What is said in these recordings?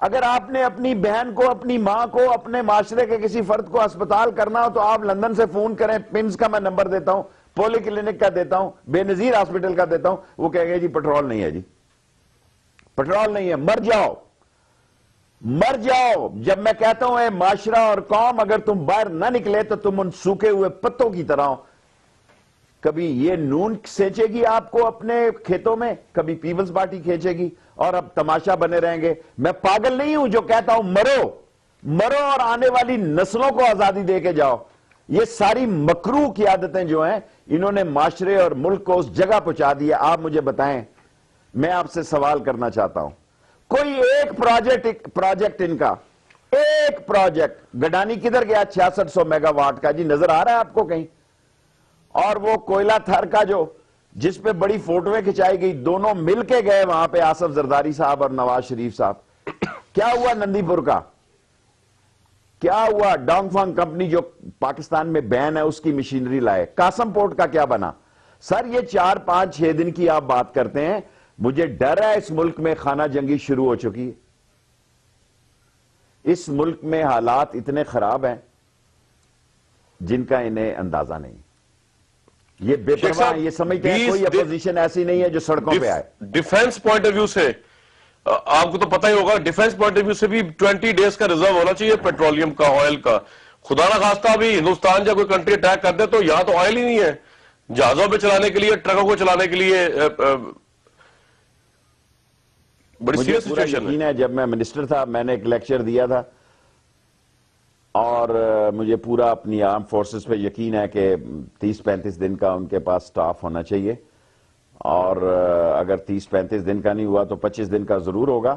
اگر آپ نے اپنی بہن کو، اپنی ماں کو، اپنے معاشرے کے کسی فرد کو ہسپتال کرنا ہو تو آپ لندن سے فون کریں، پنز کا میں نمبر دیتا ہوں، پولی کلینک کا دیتا ہوں، بے نظیر ہاسپٹل کا دیتا ہوں، وہ کہے گے جی پٹرول نہیں ہے، جی پٹرول نہیں ہے، مر جاؤ مر جاؤ۔ جب میں کہتا ہوں اے معاشرہ اور قوم، اگر تم باہر نہ نکلے تو تم ان سوکھے ہوئے پتوں کی طرح ہو۔ کبھی یہ نون سینچے گی آپ کو اپنے کھیتوں میں، کبھی پیپلز پارٹی کھینچے گی، اور اب تماشا بنے رہیں گے۔ میں پاگل نہیں ہوں جو کہتا ہوں مرو مرو اور آنے والی نسلوں کو آزادی دے کے جاؤ۔ یہ ساری مکروہ قیادتیں جو ہیں، انہوں نے معاشرے اور ملک کو اس جگہ پہنچا دیا۔ آپ مجھے بتائیں، میں آپ سے سوال کرنا چاہتا ہوں، کوئی ایک پروجیکٹ ان کا، ایک پروجیکٹ گڈانی کدھر گیا 6600 میگا واٹ کا؟ جی نظر آ رہا ہے آپ کو کہیں؟ اور وہ کوئلہ تھر کا جو جس پہ بڑی فوٹویں کھچائی گئی، دونوں مل کے گئے وہاں پہ، آصف زرداری صاحب اور نواز شریف صاحب، کیا ہوا نندی پور کا؟ کیا ہوا؟ ڈانگ فانگ کمپنی جو پاکستان میں بین ہے اس کی مشینری لائے۔ قاسم پورٹ کا کیا بنا؟ سر یہ 4 5 6 دن کی آپ بات کرتے ہیں، مجھے ڈر ہے اس ملک میں خانہ جنگی شروع ہو چکی ہے۔ اس ملک میں حالات اتنے خراب ہیں جن کا انہیں اندازہ نہیں۔ یہ بے پرواہ ہیں، یہ سمجھتے ہیں کوئی اپوزیشن ایسی نہیں ہے جو سڑکوں پہ آئے۔ ڈیفنس پوائنٹ آف ویو سے آپ کو تو پتہ ہی ہوگا، ڈیفنس پوائنٹ آف ویو سے بھی 20 ڈیز کا ریزرو ہونا چاہیے پیٹرولیم کا، آئل کا۔ خدا نہ خواستہ بھی ہندوستان جب کوئی کنٹری اٹیک کر دے تو یہاں تو آئل ہی نہیں ہے، جہازوں پہ چلانے کے لیے، ٹرکوں کو چلانے کے لیے بڑی مجھے سیریس پورا سچویشن یقین ہے، جب میں منسٹر تھا میں نے ایک لیکچر دیا تھا، اور مجھے پورا اپنی آرم فورسز پہ یقین ہے کہ 30-35 دن کا ان کے پاس سٹاف ہونا چاہیے، اور اگر 30-35 دن کا نہیں ہوا تو 25 دن کا ضرور ہوگا۔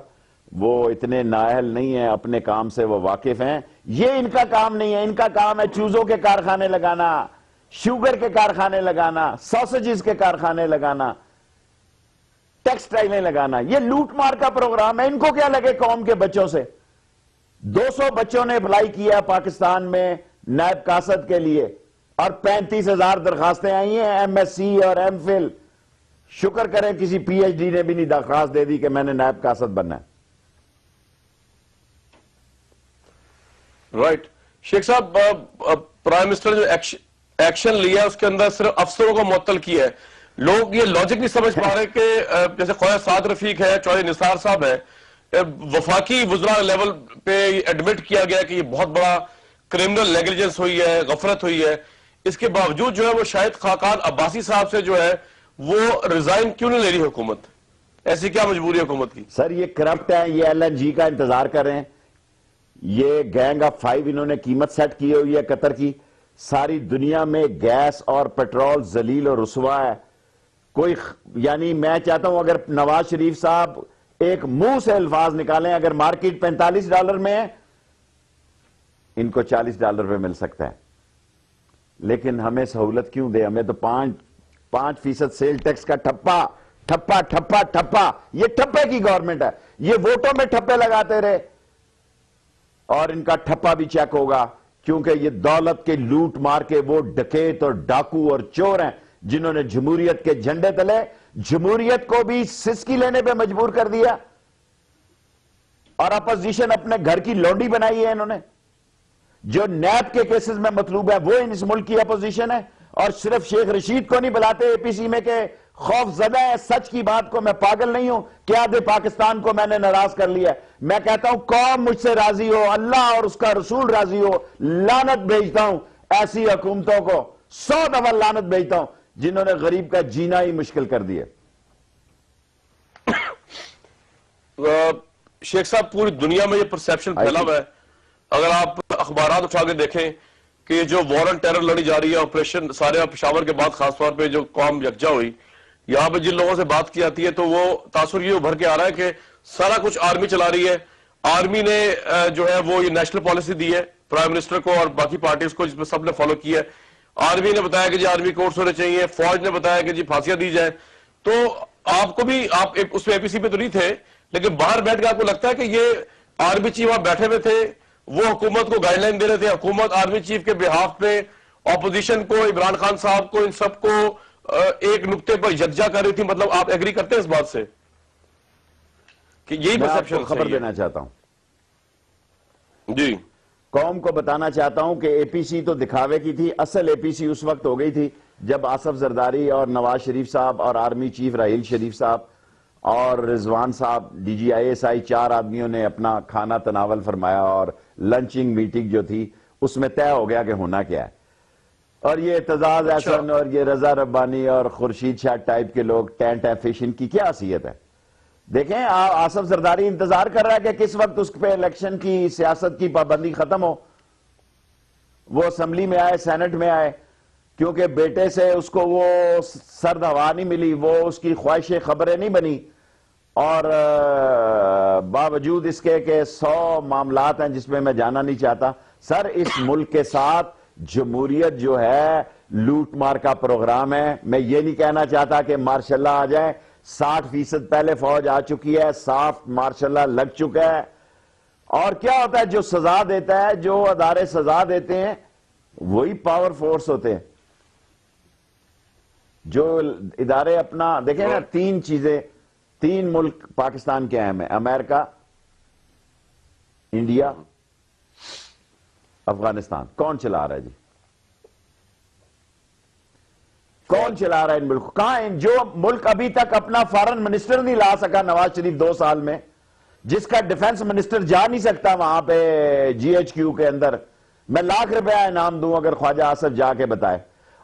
وہ اتنے نااہل نہیں ہیں، اپنے کام سے وہ واقف ہیں۔ یہ ان کا کام نہیں ہے، ان کا کام ہے چوزوں کے کارخانے لگانا، شوگر کے کارخانے لگانا، ساسجز کے کارخانے لگانا، ٹیکسٹائلیں لگانا۔ یہ لوٹ مار کا پروگرام ہے، ان کو کیا لگے قوم کے بچوں سے؟ 200 بچوں نے اپلائی کیا پاکستان میں نائب قاصد کے لیے، اور 35,000 درخواستیں آئی ہیں ایم ایس سی اور ایم فل۔ شکر کریں کسی پی ایچ ڈی نے بھی نہیں درخواست دے دی کہ میں نے نائب قاصد بننا ہے۔ رائٹ شیخ صاحب، پرائم منسٹر جو ایکشن لیا اس کے اندر صرف افسروں کو معطل کیا ہے۔ لوگ یہ لاجک نہیں سمجھ پا رہے کہ جیسے خواجہ سعد رفیق ہے، چودھری نثار صاحب ہے، وفاقی وزراء لیول پہ ایڈمٹ کیا گیا کہ یہ بہت بڑا کرمنل نیگلیجنس ہوئی ہے، غفلت ہوئی ہے، اس کے باوجود جو ہے وہ شاہد خاقان عباسی صاحب سے جو ہے وہ ریزائن کیوں نہیں لے رہی حکومت؟ ایسی کیا مجبوری ہے حکومت کی؟ سر یہ کرپٹ ہے، یہ ایل این جی کا انتظار کر رہے ہیں۔ یہ گینگ آف 5 انہوں نے قیمت سیٹ کی ہوئی ہے قطر کی۔ ساری دنیا میں گیس اور پیٹرول ذلیل اور رسوا ہے۔ کوئی یعنی میں چاہتا ہوں اگر نواز شریف صاحب ایک منہ سے الفاظ نکالیں، اگر مارکیٹ $45 میں ہے، ان کو $40 پہ مل سکتا ہے، لیکن ہمیں سہولت کیوں دے؟ ہمیں تو 5% سیل ٹیکس کا ٹھپا ٹھپا ٹھپا ٹھپا، یہ ٹھپے کی گورنمنٹ ہے۔ یہ ووٹوں میں ٹھپے لگاتے رہے، اور ان کا ٹھپا بھی چیک ہوگا، کیونکہ یہ دولت کے لوٹ مار کے وہ ڈکیت اور ڈاکو اور چور ہیں جنہوں نے جمہوریت کے جھنڈے تلے جمہوریت کو بھی سسکی لینے پہ مجبور کر دیا، اور اپوزیشن اپنے گھر کی لونڈی بنائی ہے انہوں نے۔ جو نیب کے کیسز میں مطلوب ہے وہ اس ملک کی اپوزیشن ہے، اور صرف شیخ رشید کو نہیں بلاتے اے پی سی میں کہ خوف زدہ ہے۔ سچ کی بات کو، میں پاگل نہیں ہوں کہ آدھے پاکستان کو میں نے ناراض کر لیا ہے۔ میں کہتا ہوں قوم مجھ سے راضی ہو، اللہ اور اس کا رسول راضی ہو، لعنت بھیجتا ہوں ایسی حکومتوں کو، 100 دفعہ لعنت بھیجتا ہوں جنہوں نے غریب کا جینا ہی مشکل کر دیا۔ شیخ صاحب پوری دنیا میں یہ پرسیپشن پھیلا ہوا ہے، اگر آپ اخبارات اٹھا کے دیکھیں کہ یہ جو وار آن ٹیرر لڑی جا رہی ہے، آپریشن سارے پشاور کے بعد خاص طور پہ جو قوم یکجا ہوئی، یہاں پہ جن لوگوں سے بات کی جاتی ہے تو وہ تاثر یہ ابھر کے آ رہا ہے کہ سارا کچھ آرمی چلا رہی ہے۔ آرمی نے جو ہے وہ یہ نیشنل پالیسی دی ہے پرائم منسٹر کو اور باقی پارٹیز کو، جس میں سب نے فالو کیا ہے۔ آرمی نے بتایا کہ جی آرمی کورٹس ہونے چاہیے، فوج نے بتایا کہ جی پھانسیاں دی جائیں۔ تو آپ کو بھی، آپ اس میں اے پی سی پہ تو نہیں تھے، لیکن باہر بیٹھ کے آپ کو لگتا ہے کہ یہ آرمی چیف وہاں بیٹھے ہوئے تھے، وہ حکومت کو گائیڈ لائن دے رہے تھے، حکومت آرمی چیف کے بہاف پہ اپوزیشن کو، عمران خان صاحب کو، ان سب کو ایک نقطے پر یکجا کر رہی تھی؟ مطلب آپ ایگری کرتے ہیں اس بات سے کہ یہی میں آپ پرسیپشن کو خبر دینا چاہتا ہوں، جی قوم کو بتانا چاہتا ہوں کہ اے پی سی تو دکھاوے کی تھی، اصل اے پی سی اس وقت ہو گئی تھی جب آصف زرداری اور نواز شریف صاحب اور آرمی چیف راحیل شریف صاحب اور رضوان صاحب D G I S I 4 آدمیوں نے اپنا کھانا تناول فرمایا اور لنچنگ میٹنگ جو تھی اس میں طے ہو گیا کہ ہونا کیا ہے. اور یہ اعتزاز احسن اور یہ رضا ربانی اور خورشید شاہ ٹائپ کے لوگ ٹینٹ فیشن کی کیا حیثیت ہے؟ دیکھیں آصف زرداری انتظار کر رہا ہے کہ کس وقت اس پہ الیکشن کی سیاست کی پابندی ختم ہو، وہ اسمبلی میں آئے، سینٹ میں آئے، کیونکہ بیٹے سے اس کو وہ سرد ہوا نہیں ملی، وہ اس کی خواہش خبریں نہیں بنی، اور باوجود اس کے کہ 100 معاملات ہیں جس میں میں جانا نہیں چاہتا. سر اس ملک کے ساتھ جمہوریت جو ہے لوٹ مار کا پروگرام ہے. میں یہ نہیں کہنا چاہتا کہ مارشاء اللہ آ جائے، 60% پہلے فوج آ چکی ہے، صاف مارشاء اللہ لگ چکا ہے. اور کیا ہوتا ہے جو سزا دیتا ہے، جو ادارے سزا دیتے ہیں وہی پاور فورس ہوتے ہیں. جو ادارے اپنا دیکھیں نا، 3 چیزیں، 3 ملک پاکستان کے اہم ہیں: امریکہ، انڈیا، افغانستان. کون چلا رہا ہے جی؟ کون چلا رہا ہے ان ملک؟ کہاں ہیں جو ملک ابھی تک اپنا فارن منسٹر نہیں لا سکا نواز شریف 2 سال میں، جس کا ڈیفنس منسٹر جا نہیں سکتا وہاں پہ جی ایچ کیو کے اندر؟ میں لاکھ روپیہ انعام دوں اگر خواجہ آصف جا کے بتائے.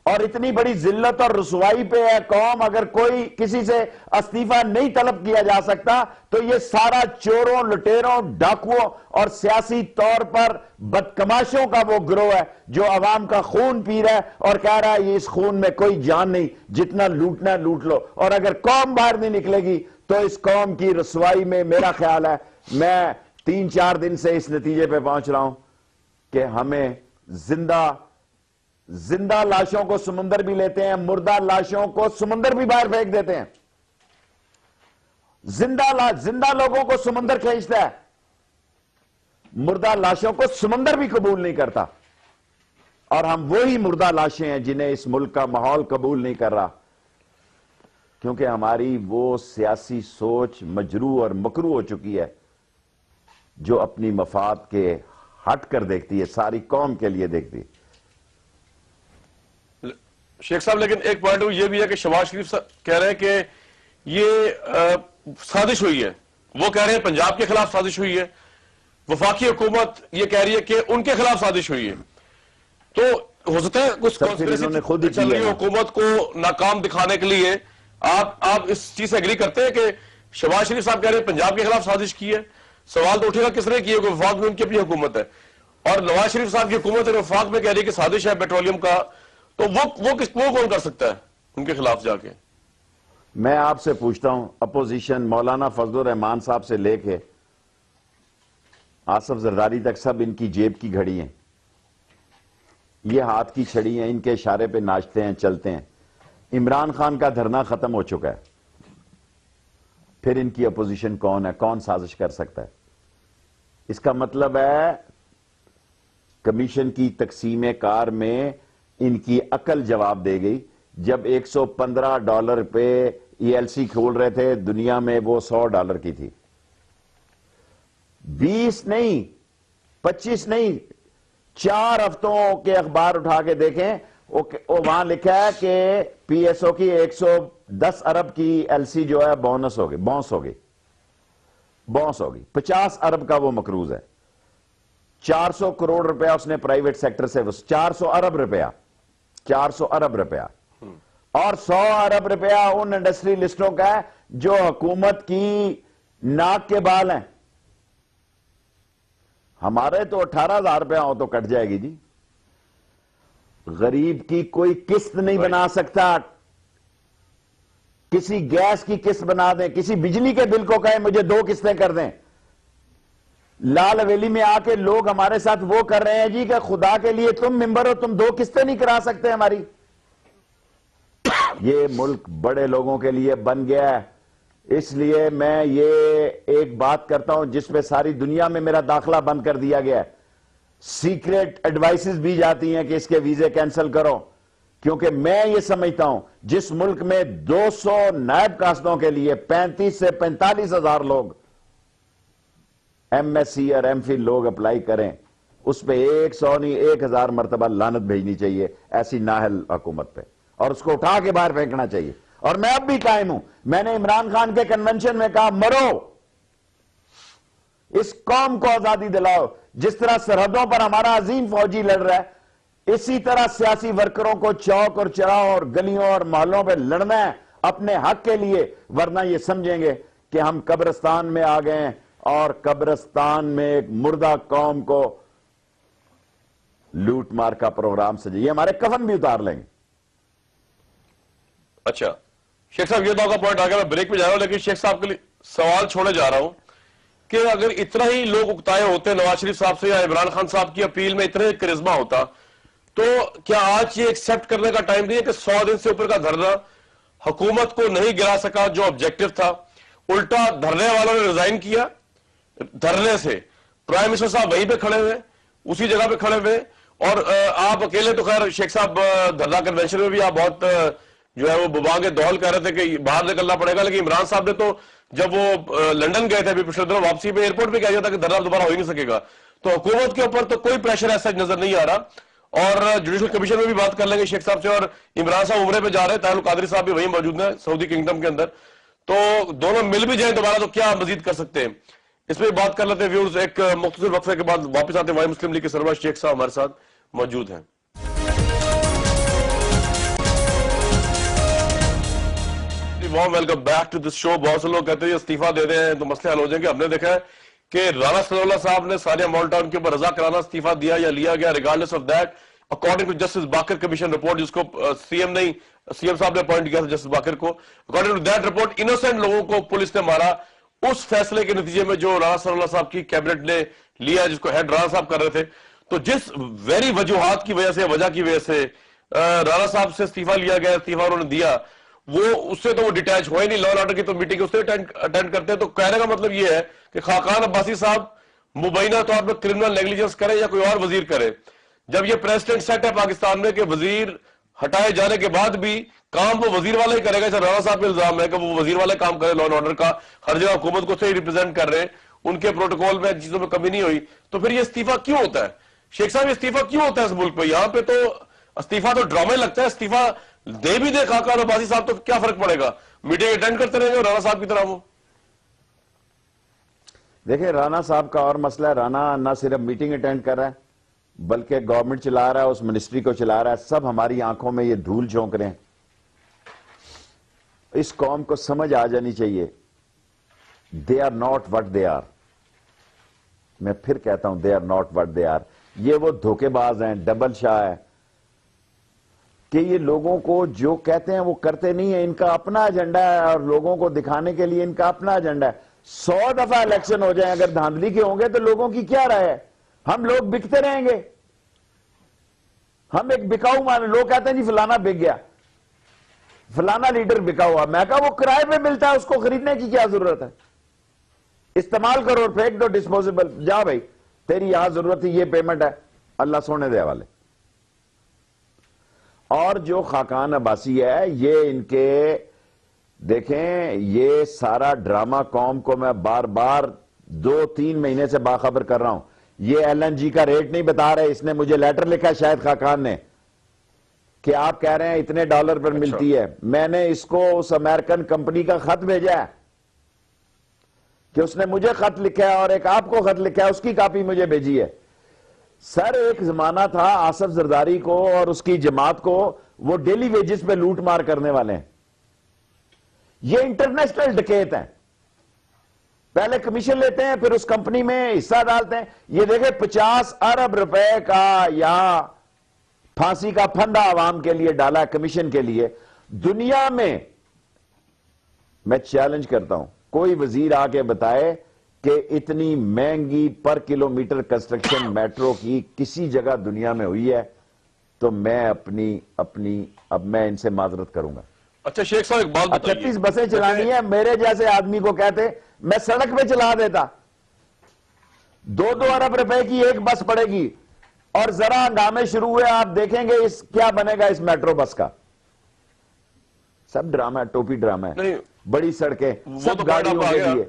اور اتنی بڑی ذلت اور رسوائی پہ ہے قوم، اگر کوئی کسی سے استعفیٰ نہیں طلب کیا جا سکتا تو یہ سارا چوروں، لٹیروں، ڈاکوؤں اور سیاسی طور پر بدکماشوں کا وہ گروہ ہے جو عوام کا خون پی رہا ہے اور کہہ رہا ہے یہ اس خون میں کوئی جان نہیں، جتنا لوٹنا ہے لوٹ لو. اور اگر قوم باہر نہیں نکلے گی تو اس قوم کی رسوائی میں میرا خیال ہے، میں 3-4 دن سے اس نتیجے پہ پہنچ رہا ہوں کہ ہمیں زندہ لاشوں کو سمندر بھی لیتے ہیں، مردہ لاشوں کو سمندر بھی باہر پھینک دیتے ہیں. زندہ لوگوں کو سمندر کھینچتا ہے، مردہ لاشوں کو سمندر بھی قبول نہیں کرتا. اور ہم وہی مردہ لاشیں ہیں جنہیں اس ملک کا ماحول قبول نہیں کر رہا، کیونکہ ہماری وہ سیاسی سوچ مجروح اور مکروح ہو چکی ہے جو اپنی مفاد کے ہٹ کر دیکھتی ہے، ساری قوم کے لیے دیکھتی ہے. شیخ صاحب لیکن ایک پوائنٹ یہ بھی ہے کہ شہباز شریف کہہ رہے ہیں کہ یہ سازش ہوئی ہے. وہ کہہ رہے ہیں پنجاب کے خلاف سازش ہوئی ہے، وفاقی حکومت یہ کہہ رہی ہے کہ ان کے خلاف سازش ہوئی ہے. تو ہو سکتا ہے کچھ کانسپریسی چل رہی ہے حکومت کو ناکام دکھانے کے لیے. آپ اس چیز سے اگری کرتے ہیں کہ شہباز شریف صاحب کہہ رہے ہیں پنجاب کے خلاف سازش کی ہے؟ سوال تو اٹھے گا کس نے کی ہے کہ وفاق میں ان کی اپنی حکومت ہے، اور نواز شریف صاحب کی حکومت ہے وفاق میں کہہ رہی ہے کہ سازش ہے پیٹرولیم کا، تو وہ کون کر سکتا ہے ان کے خلاف جا کے؟ میں آپ سے پوچھتا ہوں، اپوزیشن مولانا فضل الرحمان صاحب سے لے کے آصف زرداری تک سب ان کی جیب کی گھڑی ہیں، یہ ہاتھ کی چھڑی ہیں، ان کے اشارے پہ ناچتے ہیں، چلتے ہیں. عمران خان کا دھرنا ختم ہو چکا ہے، پھر ان کی اپوزیشن کون ہے؟ کون سازش کر سکتا ہے؟ اس کا مطلب ہے کمیشن کی تقسیم کار میں ان کی عقل جواب دے گئی. جب $115 پہ ای ایل سی کھول رہے تھے دنیا میں، وہ $100 کی تھی. 20 نہیں، 25 نہیں، 4 ہفتوں کے اخبار اٹھا کے دیکھیں، وہاں لکھا ہے کہ پی ایس او کی 110 ارب کی ایل سی جو ہے بونس ہو گئی، 50 ارب کا وہ مقروض ہے. 400 کروڑ روپیہ اس نے پرائیویٹ سیکٹر سے 400 ارب روپیہ اور 100 ارب روپیہ ان انڈسٹری لسٹوں کا ہے جو حکومت کی ناک کے بال ہیں. ہمارے تو 18,000 روپیہ ہو تو کٹ جائے گی جی. غریب کی کوئی قسط نہیں بنا سکتا. کسی گیس کی قسط بنا دیں، کسی بجلی کے بل کو کہیں مجھے 2 قسطیں کر دیں. لال حویلی میں آ کے لوگ ہمارے ساتھ وہ کر رہے ہیں جی کہ خدا کے لیے تم ممبر ہو، تم 2 قسطیں نہیں کرا سکتے ہماری. یہ ملک بڑے لوگوں کے لیے بن گیا ہے. اس لیے میں یہ ایک بات کرتا ہوں جس پہ ساری دنیا میں میرا داخلہ بند کر دیا گیا ہے. سیکریٹ ایڈوائسز بھی جاتی ہیں کہ اس کے ویزے کینسل کرو، کیونکہ میں یہ سمجھتا ہوں جس ملک میں 200 نائب کاسدوں کے لیے 35 سے 45 ہزار لوگ MSc اور MPhil لوگ اپلائی کریں, اس پہ 100 نہیں 1000 مرتبہ لعنت بھیجنی چاہیے ایسی نااہل حکومت پہ, اور اس کو اٹھا کے باہر پھینکنا چاہیے. اور میں اب بھی قائم ہوں, میں نے عمران خان کے کنونشن میں کہا مرو, اس قوم کو آزادی دلاؤ. جس طرح سرحدوں پر ہمارا عظیم فوجی لڑ رہا ہے, اسی طرح سیاسی ورکروں کو چوک اور چراہوں اور گلیوں اور محلوں پہ لڑنا ہے اپنے حق کے لیے, ورنہ یہ سمجھیں گے کہ ہم قبرستان میں آ گئے ہیں اور قبرستان میں ایک مردہ قوم کو لوٹ مار کا پروگرام سجے, یہ ہمارے کفن بھی اتار لیں گے. اچھا شیخ صاحب, یہ تو آپ کا پوائنٹ آ گیا, میں بریک پہ جا رہا ہوں, لیکن شیخ صاحب کے لیے سوال چھوڑے جا رہا ہوں کہ اگر اتنا ہی لوگ اکتائے ہوتے نواز شریف صاحب سے یا عمران خان صاحب کی اپیل میں اتنے کرزما ہوتا, تو کیا آج یہ ایکسپٹ کرنے کا ٹائم نہیں ہے کہ 100 دن سے اوپر کا دھرنا حکومت کو نہیں گرا سکا جو آبجیکٹو تھا, الٹا دھرنے والوں نے ریزائن کیا, دھرنے سے پرائم منسٹر صاحب وہیں پہ کھڑے ہوئے, اسی جگہ پہ کھڑے ہوئے, اور آپ اکیلے تو خیر شیخ صاحب دھرنا کنونشن میں بھی آپ بہت جو ہے وہ ببانگ دول کہہ رہے تھے کہ باہر نکلنا پڑے گا, لیکن عمران صاحب نے تو جب وہ لندن گئے تھے ابھی پچھلے دنوں واپسی پہ ایئرپورٹ پہ کہا گیا تھا کہ دھرنا دوبارہ ہو ہی نہیں سکے گا. تو حکومت کے اوپر تو کوئی پریشر ایسا نظر نہیں آ رہا, اور جوڈیشل کمیشن میں بھی بات کر لیں گے شیخ صاحب سے, اور عمران صاحب عمرے پہ جا رہے ہیں, طاہر القادری صاحب بھی وہیں موجود ہیں سعودی کنگڈم کے اندر, تو دونوں مل بھی جائیں دوبارہ تو کیا مزید کر سکتے ہیں, اس پہ بات کر لیتے ہیں ویورز. ایک مختصر وقفے کے بعد واپس آتے ہیں. وائی مسلم لیگ کے سربراہ شیخ صاحب ہمارے ساتھ موجود ہیں. Warm welcome back to this show. بہت سے لوگ کہتے ہیں استعفیٰ دے دیں تو مسئلے حل ہو جائیں گے. ہم نے دیکھا ہے کہ رانا صلی اللہ صاحب نے ثانیہ مالٹا کے اوپر رضا کرانا استعفیٰ دیا یا لیا گیا, regardless of that, according to justice Baqir commission report, جس کو سی ایم صاحب نے اپوائنٹ کیا تھا جسٹس باقر کو, according to that report innocent لوگوں کو پولیس نے مارا اس فیصلے کے نتیجے میں جو رانا صلی اللہ صاحب کی کیبنٹ نے لیا, جس کو ہیڈ رانا صاحب کر رہے تھے. تو جس ویری وجوہات کی وجہ سے, وجہ کی وجہ سے رانا صاحب سے استعفیٰ لیا گیا, استعفیٰ انہوں نے دیا, وہ اس سے تو وہ ڈیٹیچ ہوئے نہیں, لا اینڈ آرڈر کی تو میٹنگ اس سے اٹینڈ کرتے ہیں. تو کہنے کا مطلب یہ ہے کہ خاقان عباسی صاحب مبینہ طور پر کرمنل نیگلیجنس کرے یا کوئی اور وزیر کرے, جب یہ پریسیڈنٹ سیٹ ہے پاکستان میں کہ وزیر ہٹائے جانے کے بعد بھی کام وہ وزیر والا ہی کرے گا. رانا صاحب پہ الزام ہے کہ وہ وزیر والے کام کرے, لا اینڈ آرڈر کا ہر جگہ حکومت کو صحیح ریپرزینٹ کر رہے ہیں, ان کے پروٹوکول میں چیزوں میں کمی نہیں ہوئی, تو پھر یہ استعفیٰ کیوں ہوتا ہے شیخ صاحب؟ یہ استعفیٰ کیوں ہوتا ہے اس ملک میں؟ یہاں پہ تو استعفیٰ تو ڈرامے لگتا ہے, استعفیٰ دے بھی دے خاقان عباسی صاحب تو کیا فرق پڑے گا, میٹنگ اٹینڈ کرتے رہیں گے اور رانا صاحب کی طرح وہ. دیکھیں رانا صاحب کا اور مسئلہ ہے, رانا نہ صرف میٹنگ اٹینڈ کر رہا ہے بلکہ گورنمنٹ چلا رہا ہے, اس منسٹری کو چلا رہا ہے, سب ہماری آنکھوں میں یہ دھول جھونک رہے ہیں. اس قوم کو سمجھ آ جانی چاہیے, they are not what they are. میں پھر کہتا ہوں they are not what they are. یہ وہ دھوکے باز ہیں, ڈبل شاہ ہے کہ یہ لوگوں کو جو کہتے ہیں وہ کرتے نہیں ہیں. ان کا اپنا ایجنڈا ہے اور لوگوں کو دکھانے کے لیے ان کا اپنا ایجنڈا ہے. 100 دفعہ الیکشن ہو جائیں اگر دھاندلی کے ہوں گے تو لوگوں کی کیا رائے ہے؟ ہم لوگ بکتے رہیں گے. ہم ایک بکاؤ مان, لوگ کہتے ہیں جی فلانا بک گیا, فلانا لیڈر بکا ہوا. میں کہا وہ کرائے پہ ملتا ہے, اس کو خریدنے کی کیا ضرورت ہے؟ استعمال کرو اور پھینک دو ڈسپوزیبل. جا بھائی تیری یہاں ضرورت ہے, یہ پیمنٹ ہے, اللہ سونے دے حوالے. اور جو خاقان عباسی ہے یہ ان کے دیکھیں, یہ سارا ڈرامہ قوم کو میں بار بار 2-3 مہینے سے باخبر کر رہا ہوں. یہ LNG کا ریٹ نہیں بتا رہے, اس نے مجھے لیٹر لکھا شاید خاقان نے کہ آپ کہہ رہے ہیں اتنے ڈالر پر ملتی ہے. میں نے اس کو اس امریکن کمپنی کا خط بھیجا ہے کہ اس نے مجھے خط لکھا ہے اور ایک آپ کو خط لکھا ہے, اس کی کاپی مجھے بھیجی ہے. سر ایک زمانہ تھا آصف زرداری کو اور اس کی جماعت کو وہ ڈیلی ویجز پہ لوٹ مار کرنے والے ہیں. یہ انٹرنیشنل ڈکیت ہیں, پہلے کمیشن لیتے ہیں پھر اس کمپنی میں حصہ ڈالتے ہیں. یہ دیکھیں 50 ارب روپے کا یہاں پھانسی کا پھندا عوام کے لیے ڈالا ہے کمیشن کے لیے. دنیا میں چیلنج کرتا ہوں کوئی وزیر آ کے بتائے کہ اتنی مہنگی پر کلومیٹر کنسٹرکشن میٹرو کی کسی جگہ دنیا میں ہوئی ہے, تو میں اب میں ان سے معذرت کروں گا. اچھا شیخ صاحب ایک بات بتائیے, 38 بسیں چلانی ہے, میرے جیسے آدمی کو کہتے میں سڑک پہ چلا دیتا. 2 ارب روپے کی ایک بس پڑے گی, اور ذرا ہنگامے شروع ہوئے, آپ دیکھیں گے اس کیا بنے گا اس میٹرو بس کا. سب ڈرامہ ہے, ٹوپی ڈرامہ ہے, بڑی سڑکیں سب گاڑیوں کے لیے.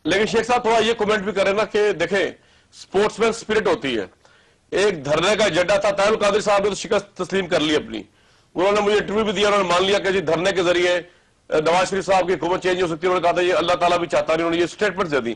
لیکن شیخ صاحب تھوڑا یہ کومنٹ بھی کریں نا کہ دیکھیں سپورٹس مین سپرٹ ہوتی ہے. ایک دھرنے کا ایجنڈا تھا, طاہر القادری صاحب نے تو شکست تسلیم کر لی اپنی, انہوں نے مجھے انٹرویو بھی دیا, انہوں نے مان لیا کہ جی دھرنے کے ذریعے نواز شریف صاحب کی حکومت چینج ہو سکتی ہے. انہوں نے کہا تھا یہ اللہ تعالیٰ بھی چاہتا نہیں, انہوں نے یہ سٹیٹمنٹ دے دی.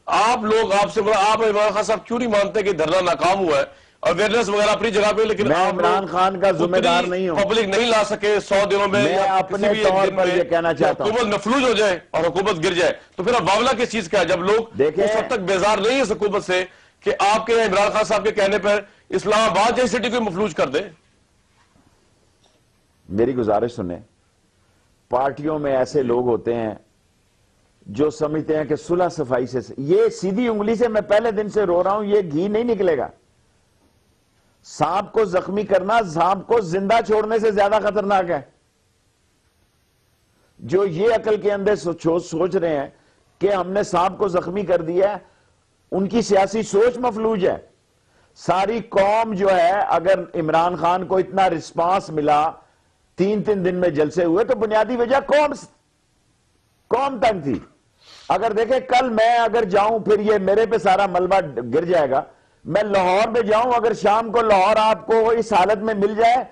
آپ لوگ آپ سے آپ عمران خان صاحب کیوں نہیں مانتے کہ دھرنا ناکام ہوا ہے؟ اویئرنیس وغیرہ اپنی جگہ پہ, لیکن میں عمران خان کا ذمہ دار نہیں ہوں, پبلک نہیں لا سکے 100 دنوں میں میں اپنے طور پر یہ کہنا چاہتا ہوں حکومت مفلوج ہو جائے اور حکومت گر جائے تو پھر اب معاملہ کس چیز کا ہے؟ جب لوگ اس وقت تک بیزار نہیں ہے اس حکومت سے کہ آپ کے عمران خان صاحب کے کہنے پر اسلام آباد جیسی سٹی کو مفلوج کر دے. میری گزارش سنیں, پارٹیوں میں ایسے لوگ ہوتے ہیں جو سمجھتے ہیں کہ صلح صفائی سے, یہ سیدھی انگلی سے میں پہلے دن سے رو رہا ہوں, یہ گھی نہیں نکلے گا. سانپ کو زخمی کرنا سانپ کو زندہ چھوڑنے سے زیادہ خطرناک ہے. جو یہ عقل کے اندر سوچ رہے ہیں کہ ہم نے سانپ کو زخمی کر دیا ہے, ان کی سیاسی سوچ مفلوج ہے. ساری قوم جو ہے, اگر عمران خان کو اتنا رسپانس ملا 3 دن میں جلسے ہوئے تو بنیادی وجہ قوم تنگ تھی. اگر دیکھیں کل میں اگر جاؤں پھر یہ میرے پہ سارا ملبہ گر جائے گا. میں لاہور میں جاؤں, اگر شام کو لاہور آپ کو اس حالت میں مل جائے,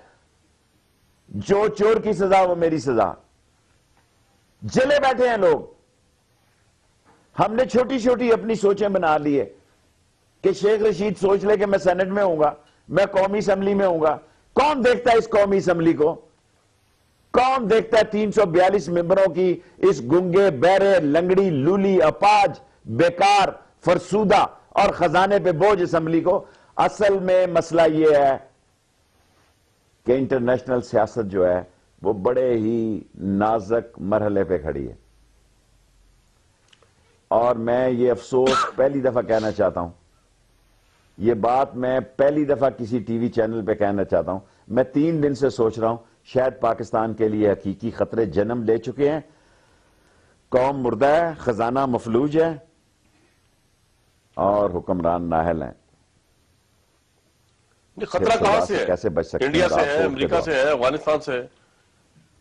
جو چور کی سزا وہ میری سزا. جلے بیٹھے ہیں لوگ. ہم نے چھوٹی چھوٹی اپنی سوچیں بنا لی ہے کہ شیخ رشید سوچ لے کہ میں سینٹ میں ہوں گا, میں قومی اسمبلی میں ہوں گا. کون دیکھتا ہے اس قومی اسمبلی کو؟ کون دیکھتا ہے 342 ممبروں کی اس گنگے بہرے لنگڑی لولی اپاج بیکار فرسودہ اور خزانے پہ بوجھ اسمبلی کو؟ اصل میں مسئلہ یہ ہے کہ انٹرنیشنل سیاست جو ہے وہ بڑے ہی نازک مرحلے پہ کھڑی ہے. اور میں یہ افسوس پہلی دفعہ کہنا چاہتا ہوں, یہ بات میں پہلی دفعہ کسی ٹی وی چینل پہ کہنا چاہتا ہوں. میں 3 دن سے سوچ رہا ہوں, شاید پاکستان کے لیے حقیقی خطرے جنم لے چکے ہیں. قوم مردہ ہے, خزانہ مفلوج ہے اور حکمران نااہل ہیں. خطرہ کہاں سے ہے؟ کیسے بچ سکتے ہیں؟ انڈیا سے ہے, امریکہ سے ہے, افغانستان سے ہے,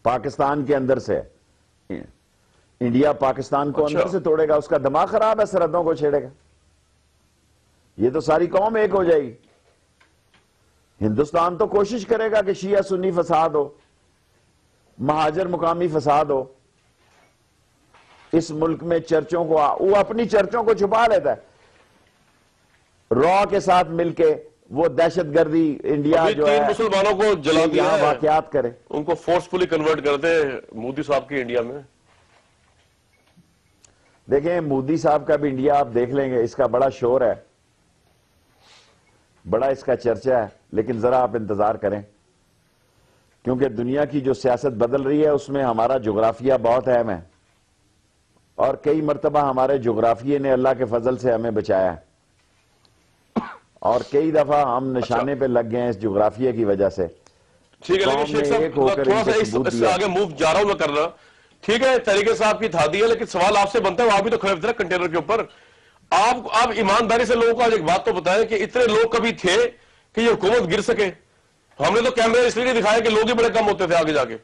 پاکستان کے اندر سے. انڈیا پاکستان کو اندر سے توڑے گا, اس کا دماغ خراب ہے, سرحدوں کو چھیڑے گا. یہ تو ساری قوم ایک ہو جائے گی. ہندوستان تو کوشش کرے گا کہ شیعہ سنی فساد ہو, مہاجر مقامی فساد ہو. اس ملک میں چرچوں کو, وہ اپنی چرچوں کو چھپا لیتا ہے. را کے ساتھ مل کے وہ دہشت گردی انڈیا جو ہے 3 مسلمانوں کو جلا دیا یہاں ہے, واقعات کرے, ان کو فورسفلی کنورٹ کرتے مودی صاحب کی انڈیا میں. دیکھیں مودی صاحب کا بھی انڈیا آپ دیکھ لیں گے, اس کا بڑا شور ہے, بڑا اس کا چرچہ ہے, لیکن ذرا آپ انتظار کریں کیونکہ دنیا کی جو سیاست بدل رہی ہے اس میں ہمارا جغرافیہ بہت اہم ہے, اور کئی مرتبہ ہمارے جغرافیے نے اللہ کے فضل سے ہمیں بچایا ہے, اور کئی دفعہ ہم نشانے پہ لگ گئے ہیں اس جغرافیے کی وجہ سے. ٹھیک ہے, لیکن شیخ صاحب تھوڑا سا اس سے آگے موو جا رہا ہوں میں کرنا. ٹھیک ہے, طریقے صاحب کی تھا دی ہے, لیکن سوال آپ سے بنتا ہے, وہاں بھی تو کھڑے ہوتے نا کنٹینر کے اوپر. آپ ایمانداری سے لوگوں کو آج ایک بات تو بتائیں کہ اتنے لوگ کبھی تھے کہ یہ حکومت گر سکے؟ ہم نے تو کیمرے اس لیے نہیں دکھایا کہ لوگ ہی بڑے کم ہوتے تھے آگے جا کے.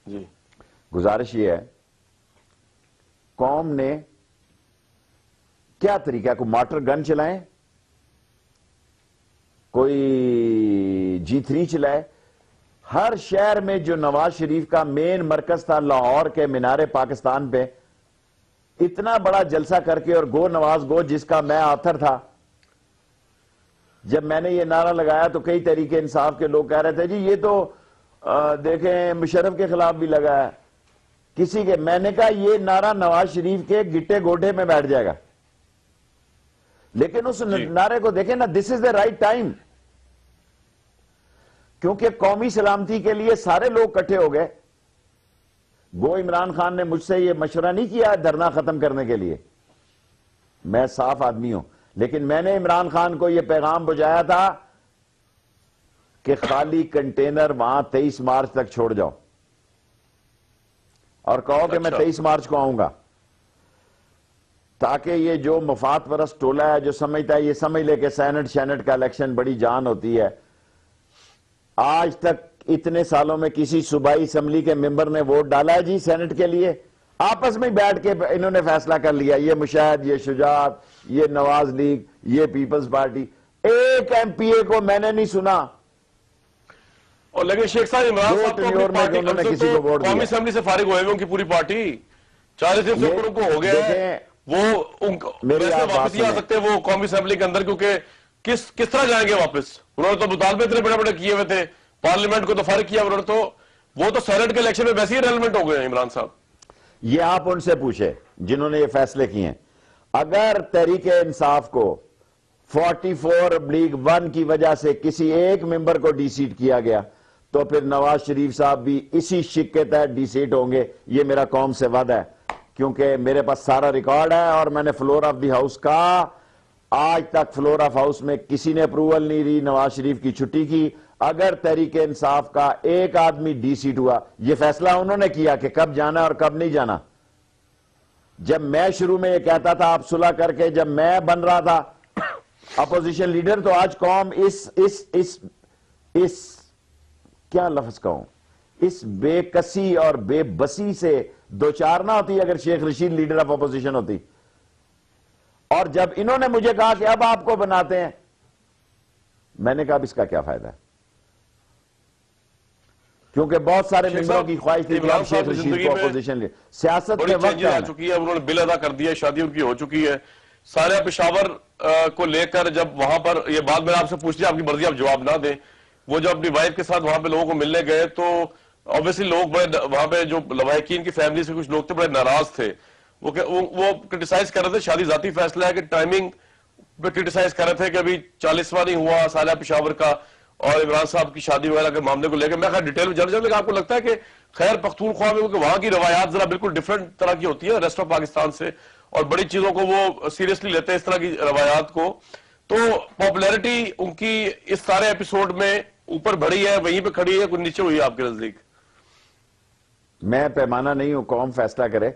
جی گزارش یہ ہے, قوم نے کیا طریقہ, کو مارٹر گن چلائیں, کوئی G3 چلائے. ہر شہر میں جو نواز شریف کا مین مرکز تھا لاہور کے مینار پاکستان پہ, اتنا بڑا جلسہ کر کے, اور گو نواز گو جس کا میں آتھر تھا, جب میں نے یہ نعرہ لگایا تو کئی تحریک انصاف کے لوگ کہہ رہے تھے جی یہ تو دیکھیں مشرف کے خلاف بھی لگا ہے کسی کے. میں نے کہا یہ نعرہ نواز شریف کے گٹے گوڈے میں بیٹھ جائے گا, لیکن اس نعرے کو دیکھیں نا, دس از دا رائٹ ٹائم, کیونکہ قومی سلامتی کے لیے سارے لوگ کٹھے ہو گئے. گو عمران خان نے مجھ سے یہ مشورہ نہیں کیا دھرنا ختم کرنے کے لیے, میں صاف آدمی ہوں, لیکن میں نے عمران خان کو یہ پیغام پہنچایا تھا کہ خالی کنٹینر وہاں 23 مارچ تک چھوڑ جاؤ, اور کہو کہ میں 23 مارچ کو آؤں گا, تاکہ یہ جو مفاد پرست ٹولہ ہے جو سمجھتا ہے, یہ سمجھ لے کہ سینٹ کا الیکشن بڑی جان ہوتی ہے. آج تک اتنے سالوں میں کسی صوبائی اسمبلی کے ممبر نے ووٹ ڈالا ہے جی سینٹ کے لیے؟ آپس میں بیٹھ کے انہوں نے فیصلہ کر لیا، یہ مشاہد، یہ شجاعت، یہ نواز لیگ، یہ پیپلز پارٹی، ایک ایم پی اے کو میں نے نہیں سنا۔ اور لیکن شیخ صاحب عمران صاحب تو اپنی پارٹی انہوں نے کسی کو ووٹ دیا، قومی اسمبلی سے فارغ ہوئے ہوئے ان کی پوری پارٹی 40 دن سے اوپر ان کو ہو گیا ہے، وہ ویسے واپس نہیں آ سکتے وہ قومی اسمبلی کے اندر، کیونکہ کس طرح جائیں گے واپس؟ انہوں نے تو مطالبے اتنے بڑے بڑے کیے ہوئے تھے، پارلیمنٹ کو تو فارغ کیا انہوں نے، تو وہ تو سینٹ کے الیکشن میں ویسے ہی ریلیونٹ ہو گئے ہیں عمران صاحب۔ یہ آپ ان سے پوچھیں جنہوں نے یہ فیصلے کیے ہیں، اگر تحریک انصاف کو 44(1) کی وجہ سے کسی ایک ممبر کو ڈی سیٹ کیا گیا تو پھر نواز شریف صاحب بھی اسی شک کے تحت ڈی سیٹ ہوں گے، یہ میرا قوم سے وعدہ ہے، کیونکہ میرے پاس سارا ریکارڈ ہے، اور میں نے فلور آف دی ہاؤس کا آج تک فلور آف ہاؤس میں کسی نے اپروول نہیں دی نواز شریف کی چھٹی کی۔ اگر تحریک انصاف کا ایک آدمی ڈی سیٹ ہوا، یہ فیصلہ انہوں نے کیا کہ کب جانا اور کب نہیں جانا۔ جب میں شروع میں یہ کہتا تھا آپ صلح کر کے، جب میں بن رہا تھا اپوزیشن لیڈر، تو آج قوم اس کیا لفظ کہوں، اس بے کسی اور بے بسی سے دوچار نہ ہوتی اگر Sheikh Rashid leader of opposition ہوتی۔ اور جب انہوں نے مجھے کہا کہ اب آپ کو بناتے ہیں، میں نے کہا اب اس کا کیا فائدہ ہے، کیونکہ بہت سارے ممبروں کی خواہش تھی کہ اب شیخ رشید کو اپوزیشن لے، سیاست میں وقت آ چکی ہے، انہوں نے بل ادا کر دیا، شادی ان کی ہو چکی ہے، سارے پشاور کو لے کر جب وہاں پر یہ بات میں نے آپ سے پوچھ لیا، آپ کی مرضی آپ جواب نہ دیں، وہ جب اپنی وائف کے ساتھ وہاں پہ لوگوں کو ملنے گئے تو obviously لوگ بڑے وہاں پہ جو لواحقین کی فیملی سے کچھ لوگ تھے بڑے ناراض تھے، وہ کرٹیسائز کر رہے تھے، شادی ذاتی فیصلہ ہے کہ ٹائمنگ پہ کرٹیسائز کر رہے تھے کہ ابھی 40واں نہیں ہوا سالہ پشاور کا، اور عمران صاحب کی شادی وغیرہ کے معاملے کو لے کے میں خیر ڈیٹیل میں جاننا چاہوں گا، آپ کو لگتا ہے کہ خیر پختونخوا میں کیونکہ وہاں کی روایات ذرا بالکل ڈیفرنٹ طرح کی ہوتی ہے ریسٹ آف پاکستان سے، اور بڑی چیزوں کو وہ سیریسلی لیتے ہیں اس طرح کی روایات کو، تو پاپولیرٹی ان کی اس سارے ایپیسوڈ میں اوپر بڑھی ہے، وہیں پہ کھڑی ہے، کوئی نیچے ہوئی ہے آپ کے نزدیک؟ میں پیمانہ نہیں ہوں، قوم فیصلہ کرے۔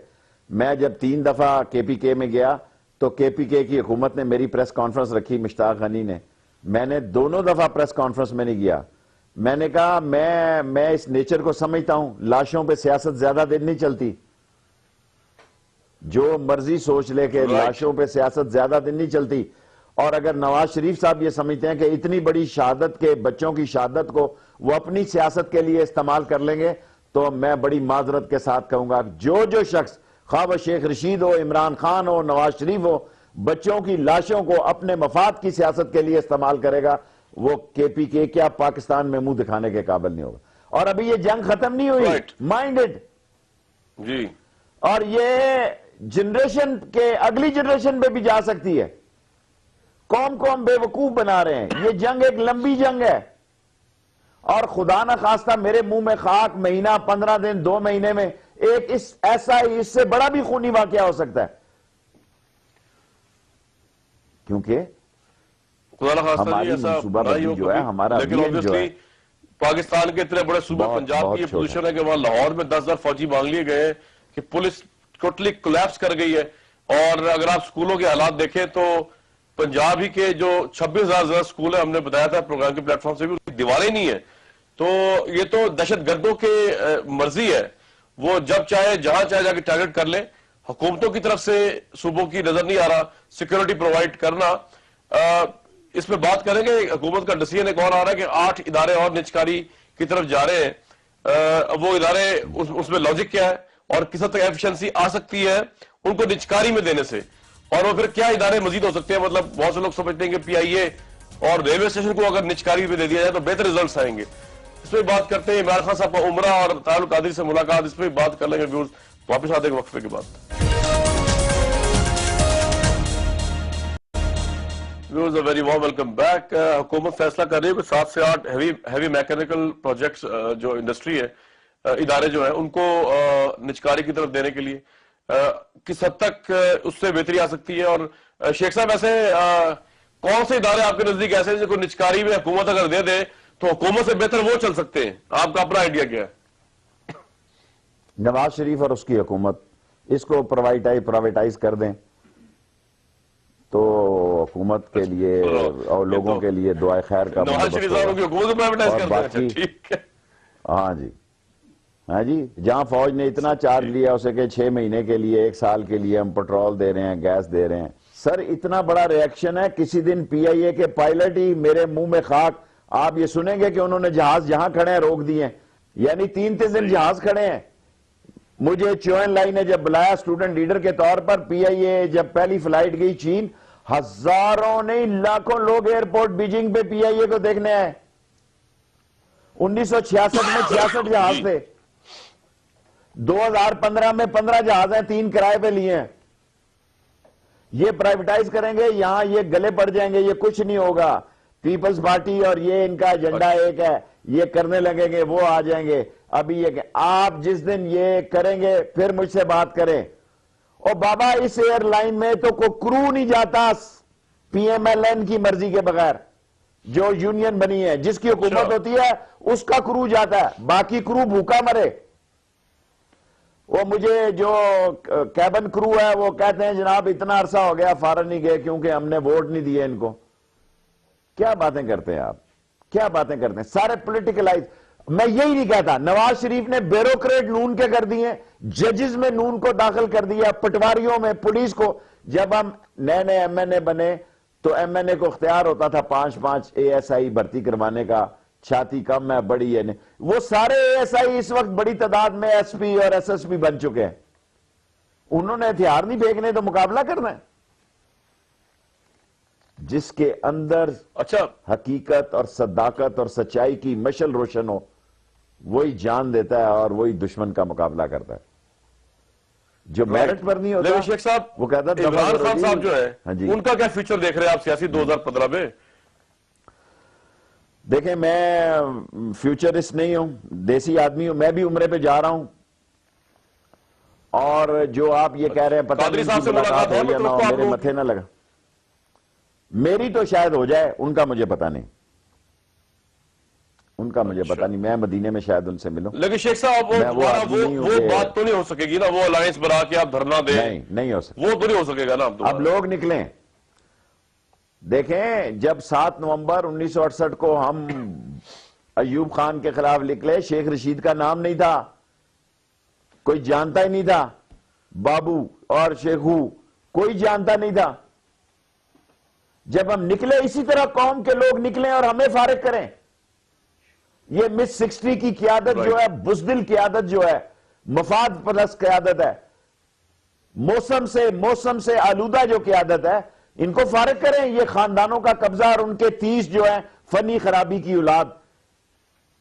میں جب 3 دفعہ کے پی کے میں گیا تو کے پی کے کی حکومت نے میری پریس کانفرنس رکھی، مشتاق غنی نے، میں نے دونوں دفعہ پریس کانفرنس میں نہیں گیا، میں نے کہا میں اس نیچر کو سمجھتا ہوں، لاشوں پہ سیاست زیادہ دن نہیں چلتی، جو مرضی سوچ لے کہ لاشوں پہ سیاست زیادہ دن نہیں چلتی، اور اگر نواز شریف صاحب یہ سمجھتے ہیں کہ اتنی بڑی شہادت کے بچوں کی شہادت کو وہ اپنی سیاست کے لیے استعمال کر لیں گے، تو میں بڑی معذرت کے ساتھ کہوں گا جو شخص خواہ وہ شیخ رشید ہو، عمران خان ہو، نواز شریف ہو، بچوں کی لاشوں کو اپنے مفاد کی سیاست کے لیے استعمال کرے گا، وہ کے پی کے کیا پاکستان میں منہ دکھانے کے قابل نہیں ہوگا۔ اور ابھی یہ جنگ ختم نہیں ہوئی، مائنڈ اٹ، جی، اور یہ جنریشن کے اگلی جنریشن پہ بھی جا سکتی ہے، قوم کو ہم بے وقوف بنا رہے ہیں، یہ جنگ ایک لمبی جنگ ہے، اور خدا نہ خواستہ میرے منہ میں خاک، مہینہ 15 دن 2 مہینے میں ایک ایسا ہی اس سے بڑا بھی خونی واقعہ ہو سکتا ہے، کیونکہ ہماری منصوبہ بندی جو ہے، ہمارا ویژن جو ہے، پاکستان کے اتنے بڑے صوبے پنجاب کی یہ پوزیشن ہے کہ وہاں لاہور میں 10,000 فوجی مانگ لیے گئے کہ پولیس ٹوٹلی کولیپس کر گئی ہے، اور اگر آپ سکولوں کے حالات دیکھیں تو پنجاب ہی کے جو 26,000 زیادہ سکول ہیں، ہم نے بتایا تھا پروگرام کے پلیٹ فارم سے بھی، اس کی دیواریں نہیں ہیں، تو یہ تو دہشت گردوں کے مرضی ہے، وہ جب چاہے جہاں چاہے جا کے ٹارگٹ کر لیں، حکومتوں کی طرف سے صوبوں کی نظر نہیں آ رہا سیکیورٹی پرووائڈ کرنا۔ اس میں بات کریں گے، حکومت کا ڈیسیژن ایک اور آ رہا ہے کہ 8 ادارے اور نجکاری کی طرف جا رہے ہیں، وہ ادارے اس میں لاجک کیا ہے اور کس حد تک ایفیشنسی آ سکتی ہے ان کو نجکاری میں دینے سے، اور وہ پھر کیا ادارے مزید ہو سکتے ہیں؟ مطلب بہت سے لوگ سمجھتے ہیں کہ پی آئی اے اور ریلوے اسٹیشن کو اگر نجکاری پہ دے دیا جائے تو بہتر ریزلٹس آئیں گے، اس پہ بات کرتے ہیں۔ عمران خان صاحب کا عمرہ اور طاہر القادری سے ملاقات، اس پہ بات کر لیں گے ویورز، واپس آتے ہیں وقفے کے بعد۔ Viewers very warm welcome back. حکومت فیصلہ کر رہی ہے کہ 7 سے 8 ہیوی میکینیکل پروجیکٹس جو انڈسٹری ہے، ادارے جو ہیں ان کو نجکاری کی طرف دینے کے لیے کس حد تک اس سے بہتری آ سکتی ہے؟ اور شیخ صاحب ایسے کون سے ادارے آپ کے نزدیک ایسے ہیں جو کوئی نجکاری میں حکومت اگر دے دے تو حکومت سے بہتر وہ چل سکتے ہیں؟ آپ کا اپنا آئیڈیا کیا ہے؟ نواز شریف اور اس کی حکومت اس کو پرائیویٹائز کر دیں تو حکومت کے لیے اور لوگوں کے لیے دعائے خیر کا نواز شریف صاحب کی حکومت پرائیویٹائز کر دیں، ٹھیک ہے، ہاں جی، ہاں جی، جہاں فوج نے اتنا چارج لیا اسے کہ 6 مہینے کے لیے 1 سال کے لیے ہم پٹرول دے رہے ہیں، گیس دے رہے ہیں. سر اتنا بڑا ریاکشن ہے. کسی دن پی آئی اے کے پائلٹ ہی میرے منہ میں خاک. آپ یہ سنیں گے کہ انہوں نے جہاز جہاں کھڑے ہیں روک دیے ہیں، یعنی 3 دن جہاز کھڑے ہیں. مجھے چوئن لائی نے جب بلایا اسٹوڈنٹ لیڈر کے طور پر، پی آئی اے جب پہلی فلائٹ گئی چین، ہزاروں نہیں لاکھوں لوگ ایئرپورٹ بیجنگ پہ پی آئی اے کو دیکھنے آئے. 1966 میں 66 جہاز تھے، 2015 میں 15 جہاز ہیں، 3 کرائے پہ لیے ہیں. یہ پرائیویٹائز کریں گے، یہاں یہ گلے پڑ جائیں گے، یہ کچھ نہیں ہوگا. پیپلز پارٹی اور یہ ان کا ایجنڈا ایک ہے، یہ کرنے لگیں گے، وہ آ جائیں گے. ابھی یہ کہ آپ جس دن یہ کریں گے پھر مجھ سے بات کریں. اور بابا اس ایئر لائن میں تو کوئی کرو نہیں جاتا پی ایم ایل این کی مرضی کے بغیر. جو یونین بنی ہے، جس کی حکومت ہوتی ہے اس کا کرو جاتا ہے، باقی کرو بھوکا مرے. وہ مجھے جو کیبن کرو ہے وہ کہتے ہیں جناب اتنا عرصہ ہو گیا فارن نہیں گئے کیونکہ ہم نے ووٹ نہیں دیے ان کو. کیا باتیں کرتے ہیں آپ، کیا باتیں کرتے ہیں، سارے پولیٹیکلائز. میں یہی نہیں کہتا، نواز شریف نے بیوروکریٹ نون کے کر دیے، ججز میں نون کو داخل کر دیا، پٹواریوں میں، پولیس کو. جب ہم نئے ایم این اے بنے تو ایم این اے کو اختیار ہوتا تھا 5 اے ایس آئی بھرتی کروانے کا. چھاتی کم ہے، بڑی ہے. وہ سارے اے ایس آئی اس وقت بڑی تعداد میں ایس پی اور ایس ایس پی بن چکے ہیں. انہوں نے ہتھیار نہیں پھینکنے تو مقابلہ کرنا ہے. جس کے اندر اچھا حقیقت اور صداقت اور سچائی کی مشل روشن ہو وہی جان دیتا ہے اور وہی دشمن کا مقابلہ کرتا ہے. جو میرٹ پر نہیں ہوتا لیکن شیخ صاحب، وہ کہتا ہے عمران خان صاحب جو ہے ہاں جی. ان کا کیا فیوچر دیکھ رہے ہیں آپ سیاسی 2015 میں؟ دیکھیں میں فیوچرسٹ نہیں ہوں، دیسی آدمی ہوں. میں بھی عمرے پہ جا رہا ہوں اور جو آپ یہ کہہ رہے ہیں پتہ قادری نہیں صاحب سے ملاقات ہے یا نہ ہو، میرے متھے نہ لگا. میری تو شاید ہو جائے، ان کا مجھے پتہ نہیں، ان کا مجھے پتہ نہیں. میں مدینے میں شاید ان سے ملوں. لیکن شیخ صاحب وہ بات تو نہیں ہو سکے گی نا، وہ الائنس بنا کے آپ دھرنا دیں، نہیں ہو سکتا. وہ تو نہیں ہو سکے گا نا. اب لوگ نکلیں. دیکھیں جب 7 نومبر 1968 کو ہم ایوب خان کے خلاف نکلے، شیخ رشید کا نام نہیں تھا، کوئی جانتا ہی نہیں تھا. بابو اور شیخو کوئی جانتا نہیں تھا. جب ہم نکلے اسی طرح قوم کے لوگ نکلیں اور ہمیں فارغ کریں. یہ مس 60 کی قیادت جو ہے، بزدل قیادت جو ہے، مفاد پرست قیادت ہے، موسم سے آلودہ جو قیادت ہے، ان کو فارغ کریں. یہ خاندانوں کا قبضہ اور ان کے 30 جو ہیں فنی خرابی کی اولاد،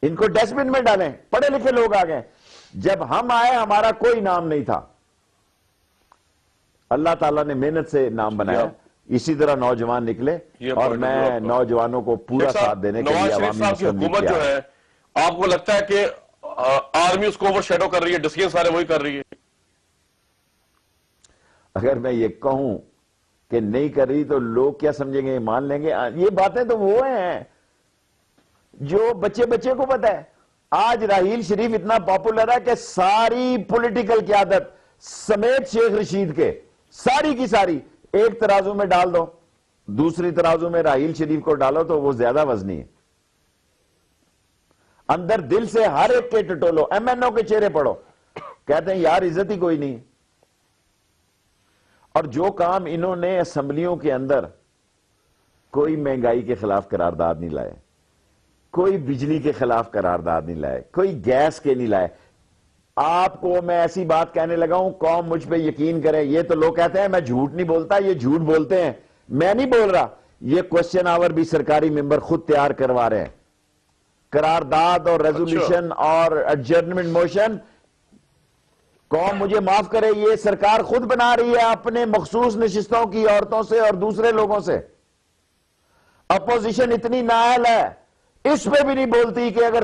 ان کو ڈسٹ بن میں ڈالیں. پڑھے لکھے لوگ آ گئے. جب ہم آئے ہمارا کوئی نام نہیں تھا، اللہ تعالیٰ نے محنت سے نام بنایا. اسی طرح نوجوان نکلے اور میں نوجوانوں کو پورا ساتھ دینے کے لیے نواز شریف صاحب کی حکومت جو ہے، آپ کو لگتا ہے کہ آرمی اس کو اوور شیڈو کر رہی ہے، ڈسیزن سارے وہی کر رہی ہے؟ اگر میں یہ کہوں کہ نہیں کر رہی تو لوگ کیا سمجھیں گے، مان لیں گے؟ یہ باتیں تو وہ ہیں جو بچے کو پتہ ہے. آج راحیل شریف اتنا پاپولر ہے کہ ساری پولیٹیکل قیادت سمیت شیخ رشید کے ساری کی ساری ایک ترازو میں ڈال دو، دوسری ترازو میں راحیل شریف کو ڈالو تو وہ زیادہ وزنی ہے. اندر دل سے ہر ایک کے ٹٹولو، ایم این او کے چہرے پڑھو، کہتے ہیں یار عزت ہی کوئی نہیں. اور جو کام انہوں نے اسمبلیوں کے اندر، کوئی مہنگائی کے خلاف قرارداد نہیں لائے، کوئی بجلی کے خلاف قرارداد نہیں لائے، کوئی گیس کے نہیں لائے. آپ کو میں ایسی بات کہنے لگا ہوں، قوم مجھ پہ یقین کرے. یہ تو لوگ کہتے ہیں میں جھوٹ نہیں بولتا، یہ جھوٹ بولتے ہیں. میں نہیں بول رہا. یہ کوسچن آور بھی سرکاری ممبر خود تیار کروا رہے ہیں. قرارداد اور ریزولوشن اور ایڈجرنمنٹ موشن، قوم مجھے معاف کرے، یہ سرکار خود بنا رہی ہے اپنے مخصوص نشستوں کی عورتوں سے اور دوسرے لوگوں سے. اپوزیشن اتنی نااہل ہے، اس پہ بھی نہیں بولتی کہ اگر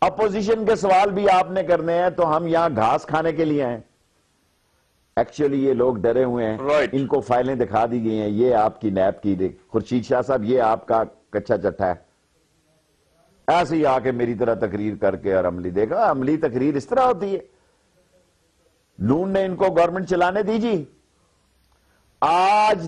اپوزیشن کے سوال بھی آپ نے کرنے ہیں تو ہم یہاں گھاس کھانے کے لیے ہیں. ایکچولی یہ لوگ ڈرے ہوئے ہیں. ان کو فائلیں دکھا دی گئی ہیں، یہ آپ کی نیب کی، خورشید شاہ صاحب یہ آپ کا کچا چٹھا ہے. ایسے ہی آ کے میری طرح تقریر کر کے اور عملی دیکھا. عملی تقریر اس طرح ہوتی ہے. نون نے ان کو گورنمنٹ چلانے دی جی. آج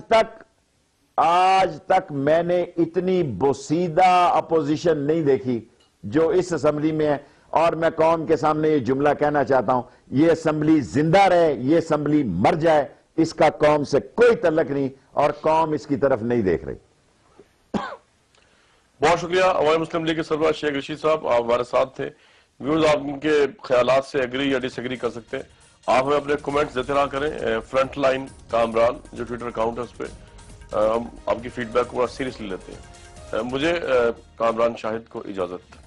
تک میں نے اتنی بوسیدہ اپوزیشن نہیں دیکھی جو اس اسمبلی میں ہے. اور میں قوم کے سامنے یہ جملہ کہنا چاہتا ہوں، یہ اسمبلی زندہ رہے، یہ اسمبلی مر جائے، اس کا قوم سے کوئی تعلق نہیں، اور قوم اس کی طرف نہیں دیکھ رہی۔ بہت شکریہ عوامی مسلم لیگ کے سربراہ شیخ رشید صاحب، آپ ہمارے ساتھ تھے۔ ویورز آپ ان کے خیالات سے ایگری یا ڈس ایگری کر سکتے ہیں، آپ ہمیں اپنے کومنٹس دیتے رہا کریں۔ فرنٹ لائن کامران جو ٹویٹر اکاؤنٹ ہے اس پہ ہم آپ کی فیڈ بیک کو بڑا سیریسلی لیتے ہیں۔ مجھے کامران شاہد کو اجازت۔